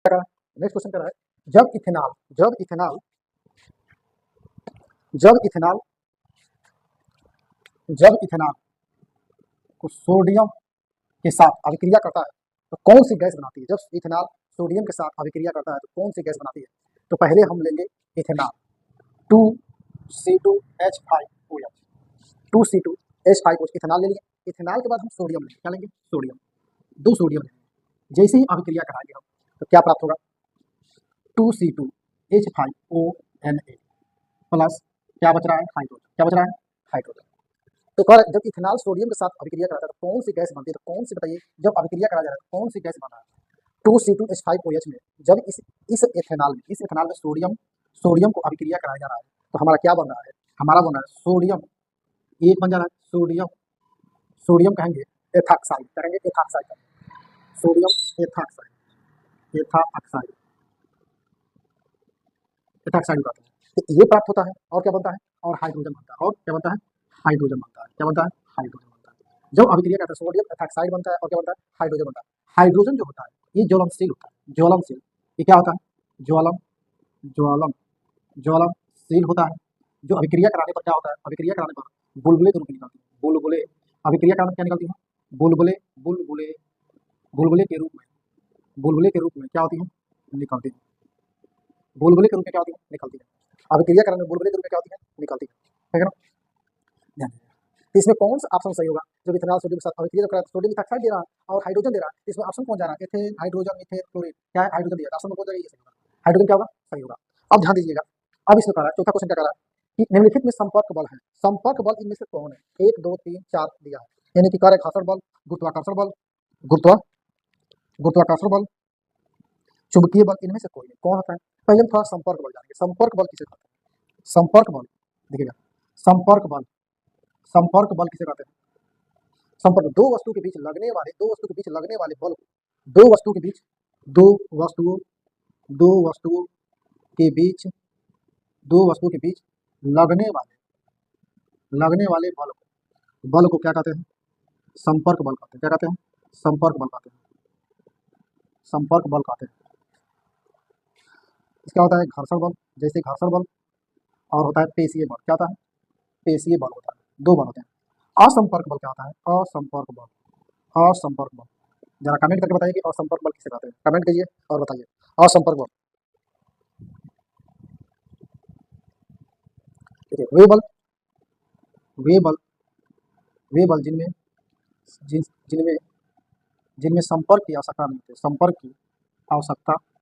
Next question कर रहा है, जब इथेनॉल जब इथेनॉल को सोडियम के साथ अभिक्रिया करता है तो कौन सी गैस बनाती है? जब इथेनॉल सोडियम के साथ अभिक्रिया करता है तो कौन सी गैस बनाती है? तो पहले हम लेंगे इथेनॉल 2C2H5OH 2C2H5OH इथेनॉल ले लिया। इथेनॉल के बाद हम सोडियम लेंगे, क्या लेंगे? सोडियम, 2 सोडियम लेंगे। जैसे ही अभिक्रिया कराएंगे हम तो क्या प्राप्त होगा? 2C2H5ONA प्लस क्या बच रहा है? हाइड्रोजन। क्या बच रहा है? हाइड्रोजन। तो कह रहा है जब इथेनॉल सोडियम के साथ अभिक्रिया कराता है तो कौन सी गैस बनती है? तो कौन सी बताइए, जब अभिक्रिया करा जा रहा है तो कौन सी गैस बन रहा है? 2C2H5OH में जब इस इथेनॉल में सोडियम को अभिक्रिया कराया जा रहा है तो हमारा क्या बन रहा है? हमारा बन रहा है सोडियम, एक बन जा रहा है सोडियम कहेंगे एथॉक्साइड, करेंगे एथॉक्साइड, सोडियम एथॉक्साइड बनाते हैं। तो ये प्राप्त होता है और क्या बनता है? और हाइड्रोजन बनता है। और क्या बनता है? हाइड्रोजन बनता है। क्या बनता है? हाइड्रोजन बनता है। जब अभिक्रिया करते हैं सोडियम एथॉक्साइड बनता है और क्या बनता है? हाइड्रोजन बनता है। हाइड्रोजन जो होता है ये ज्वलनशील होता है, ज्वलनशील। ये क्या होता है? ज्वलन ज्वलन ज्वलनशील होता है। जो अभिक्रिया कराने पर क्या होता है? अभिक्रिया कराने पर बुलबुले के रूप में निकलती है। बुलबुले अभिक्रिया कराने पर क्या निकलती है? बुलबुले बुलबुले बुलबुले के रूप में क्या होती है? निकलती है। बुलबुले के रूप में क्या होती है? निकलती है। अभिक्रिया कराने में बुलबुले के रूप में क्या होती है? निकलती है। ठीक है ना? ध्यान दीजिए। तो इसमें कौन सा ऑप्शन सही होगा? जब इथेनॉल सोडियम के साथ अभिक्रिया करा सोडियम इथॉक्साइड दे रहा है और हाइड्रोजन दे रहा है, इसमें ऑप्शन कौन जा रहा है? Ethane, hydrogen, methane, chlorine. क्या है? हाइड्रोजन दिया, ऑप्शन में कौन जाएगा? ये सही होगा। हाइड्रोजन क्या होगा? सही होगा। अब ध्यान दीजिएगा, अब इसमें कह रहा है, चौथा क्वेश्चन क्या कह रहा है कि निम्नलिखित में संपर्क बल है, संपर्क बल इनमें से कौन है? 1 2 3 4 दिया है, यानी कि कार्य घर्षण बल, गुरुत्वाकर्षण बल, गुरुत्वा गुरुत्वाकर्षण बल, चुंबकीय बल, इनमें से कोई नहीं। कौन होता है? पहले हम थोड़ा संपर्क बल जानेंगे। संपर्क बल किसे कहते हैं? संपर्क बल देखिएगा, संपर्क बल किसे कहते हैं? संपर्क दो वस्तु के बीच लगने वाले बल को, दो वस्तु के बीच दो वस्तुओं दो वस्तुओं के बीच लगने वाले बल को क्या कहते हैं? संपर्क बल कहते हैं। क्या कहते हैं? संपर्क बल कहते हैं। संपर्क बल कहते हैं। इसका होता है घर्षण बल, जैसे घर्षण बल, और होता है पेशीय बल। क्या होता है? पेशीय बल होता है। दो बल होते हैं। असंपर्क बल क्या होता है? असंपर्क बल जरा कमेंट करके बताइए कि असंपर्क बल किसे कहते हैं? कमेंट कीजिए और बताइए असंपर्क बल। देखिए वे बल जिनमें संपर्क की आवश्यकता नहीं होती, संपर्क की आवश्यकता